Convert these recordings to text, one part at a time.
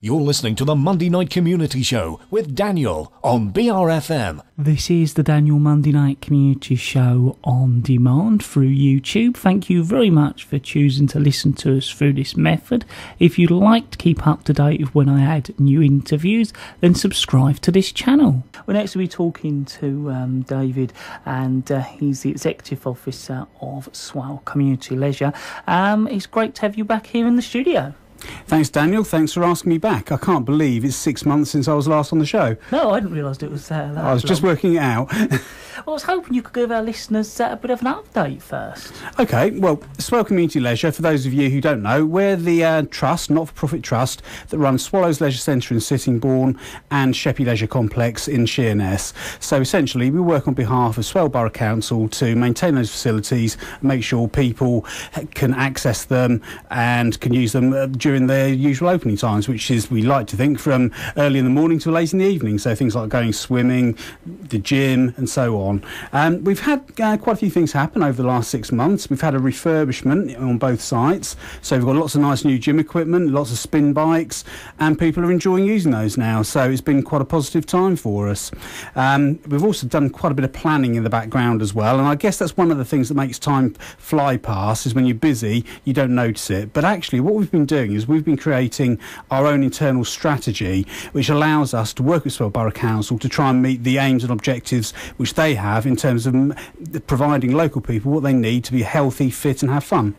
You're listening to the Monday Night Community Show with Daniel on BRFM. This is the Daniel Monday Night Community Show on demand through YouTube. Thank you very much for choosing to listen to us through this method. If you'd like to keep up to date with when I add new interviews, then subscribe to this channel. We're next to be talking to David, and he's the Executive Officer of Swale Community Leisure. It's great to have you back here in the studio. Thanks, Daniel. Thanks for asking me back. I can't believe it's 6 months since I was last on the show. No, I didn't realise it was that I was just working it out. Well, I was hoping you could give our listeners a bit of an update first. OK, well, Swale Community Leisure, for those of you who don't know, we're the trust, not-for-profit trust, that runs Swallows Leisure Centre in Sittingbourne and Sheppey Leisure Complex in Sheerness. So essentially, we work on behalf of Swale Borough Council to maintain those facilities, make sure people can access them and can use them during their usual opening times, which is, we like to think, from early in the morning to late in the evening. So things like going swimming, the gym and so on. We've had quite a few things happen over the last 6 months. We've had a refurbishment on both sites. So we've got lots of nice new gym equipment, lots of spin bikes, and people are enjoying using those now. So it's been quite a positive time for us. We've also done quite a bit of planning in the background as well. And I guess that's one of the things that makes time fly past, is when you're busy, you don't notice it. But actually what we've been doing is we've been creating our own internal strategy, which allows us to work with Swale Borough Council to try and meet the aims and objectives which they have in terms of providing local people what they need to be healthy, fit and have fun.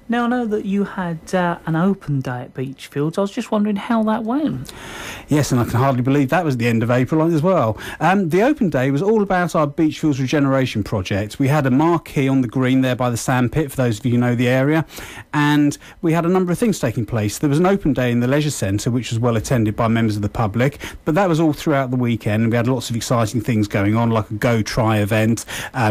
Now, I know that you had an open day at Beachfields. I was just wondering how that went. Yes, and I can hardly believe that was the end of April as well. The open day was all about our Beachfields regeneration project. We had a marquee on the green there by the sandpit, for those of you who know the area, and we had a number of things taking place. There was an open day in the leisure centre, which was well attended by members of the public, but that was all throughout the weekend, and we had lots of exciting things going on, like a Go Try event,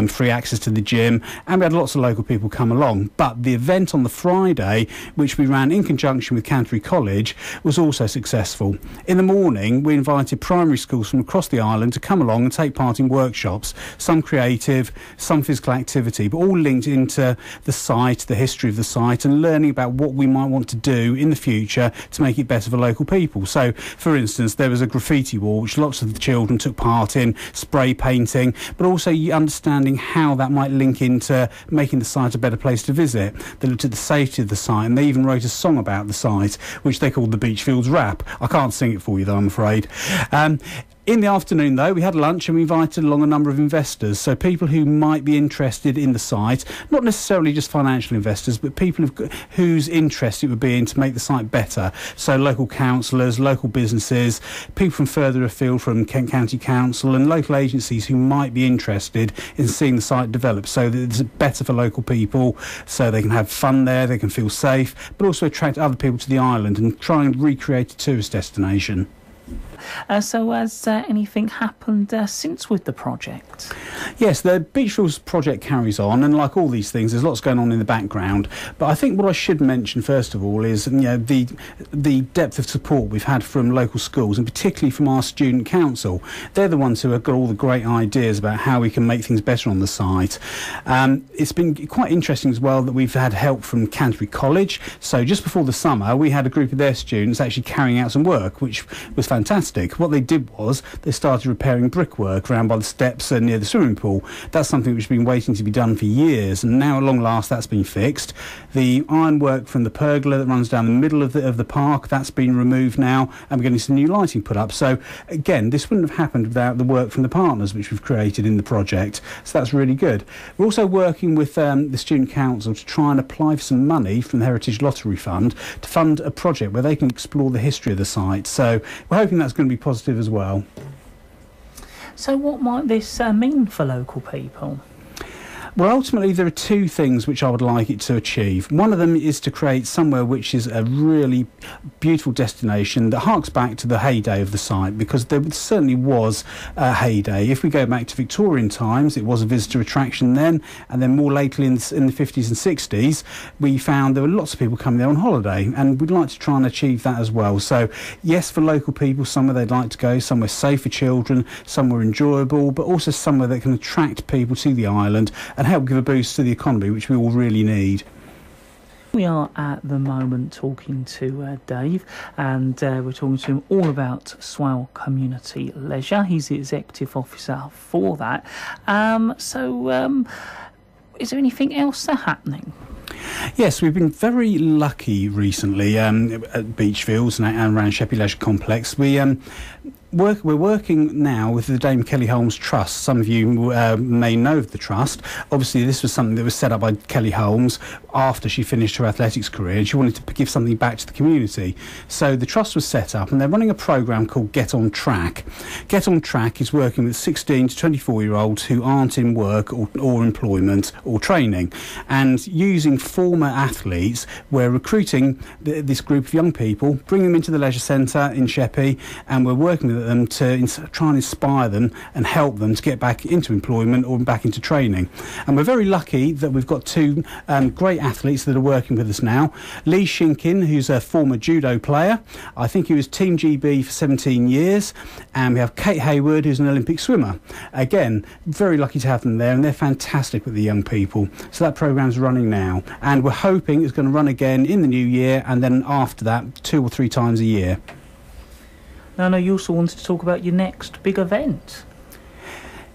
free access to the gym, and we had lots of local people come along. But the event on the Friday, which we ran in conjunction with Canterbury College, was also successful. In the morning, we invited primary schools from across the island to come along and take part in workshops, some creative, some physical activity, but all linked into the site, the history of the site, and learning about what we might want to do in the future to make it better for local people. So, for instance, there was a graffiti wall which lots of the children took part in, spray painting, but also understanding how that might link into making the site a better place to visit. They looked at the safety of the site, and they even wrote a song about the site, which they called the Beachfields Rap. I can't sing it for you though, I'm afraid. In the afternoon, though, we had lunch and we invited along a number of investors, so people who might be interested in the site, not necessarily just financial investors, but people whose interest it would be in to make the site better. So local councillors, local businesses, people from further afield from Kent County Council and local agencies who might be interested in seeing the site develop so that it's better for local people, so they can have fun there, they can feel safe, but also attract other people to the island and try and recreate a tourist destination. So has anything happened since with the project? Yes, the Beachfields project carries on, and like all these things, there's lots going on in the background. But I think what I should mention first of all is, the depth of support we've had from local schools, and particularly from our student council. They're the ones who have got all the great ideas about how we can make things better on the site. It's been quite interesting as well that we've had help from Canterbury College. So just before the summer, we had a group of their students actually carrying out some work, which was fantastic. What they did was they started repairing brickwork around by the steps and near the swimming pool. That's something which has been waiting to be done for years, and now at long last that's been fixed. The ironwork from the pergola that runs down the middle of the park, that's been removed now, and we're getting some new lighting put up. So again, this wouldn't have happened without the work from the partners which we've created in the project, so that's really good. We're also working with the student council to try and apply for some money from the Heritage Lottery Fund to fund a project where they can explore the history of the site. So we're hoping that's going to be positive as well. So what might this mean for local people? Well, ultimately, there are two things which I would like it to achieve. One of them is to create somewhere which is a really beautiful destination that harks back to the heyday of the site, because there certainly was a heyday. If we go back to Victorian times, it was a visitor attraction then, and then more lately in the 50s and 60s, we found there were lots of people coming there on holiday, and we'd like to try and achieve that as well. So, yes, for local people, somewhere they'd like to go, somewhere safe for children, somewhere enjoyable, but also somewhere that can attract people to the island and help give a boost to the economy, which we all really need. We are at the moment talking to Dave, and we're talking to him all about Swale Community Leisure. He's the executive officer for that. Is there anything else happening? Yes, we've been very lucky recently at Beachfields and around Sheppey Leisure Complex. We're working now with the Dame Kelly Holmes Trust. Some of you may know of the trust. Obviously, this was something that was set up by Kelly Holmes after she finished her athletics career, and she wanted to give something back to the community. So the trust was set up, and they're running a programme called Get On Track. Get On Track is working with 16 to 24-year-olds who aren't in work or employment or training. And using former athletes, we're recruiting this group of young people, bring them into the leisure centre in Sheppey, and we're working with them to try and inspire them and help them to get back into employment or back into training. And we're very lucky that we've got two great athletes that are working with us now. Lee Shinkin, who's a former judo player. I think he was Team GB for 17 years. And we have Kate Hayward, who's an Olympic swimmer. Again, very lucky to have them there, and they're fantastic with the young people. So that programme's running now. And we're hoping it's going to run again in the new year, and then after that, 2 or 3 times a year. Now, I know you also wanted to talk about your next big event.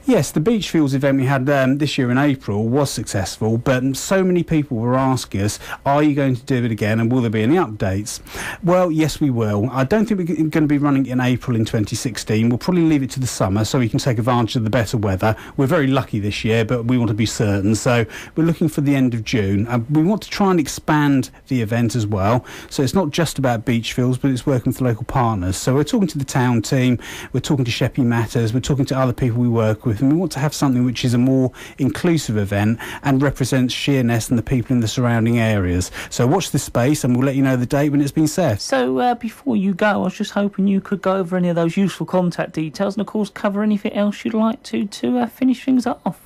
Yes, the Beachfields event we had this year in April was successful, but so many people were asking us, are you going to do it again, and will there be any updates? Well, yes, we will. I don't think we're going to be running in April in 2016. We'll probably leave it to the summer so we can take advantage of the better weather. We're very lucky this year, but we want to be certain, so we're looking for the end of June. We want to try and expand the event as well, so it's not just about Beachfields, but it's working with the local partners. So we're talking to the town team, we're talking to Sheppey Matters, we're talking to other people we work with, and we want to have something which is a more inclusive event and represents Sheerness and the people in the surrounding areas. So watch this space, and we'll let you know the date when it's been set. So before you go, I was just hoping you could go over any of those useful contact details and, of course, cover anything else you'd like to finish things off.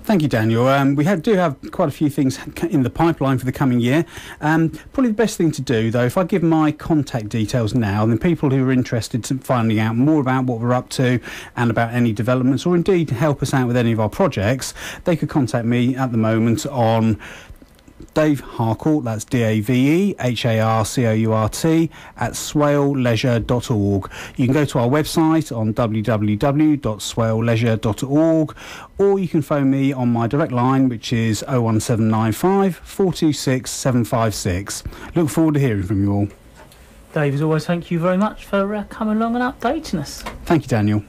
Thank you, Daniel. We do have quite a few things in the pipeline for the coming year. Probably the best thing to do, though, if I give my contact details now, then people who are interested in finding out more about what we're up to and about any developments, or indeed help us out with any of our projects, they could contact me at the moment on Dave Harcourt, that's DaveHarcourt at swaleleisure.org. You can go to our website on www.swaleleisure.org, or you can phone me on my direct line, which is 01795 426 756. Look forward to hearing from you all. Dave, as always, thank you very much for coming along and updating us. Thank you, Daniel.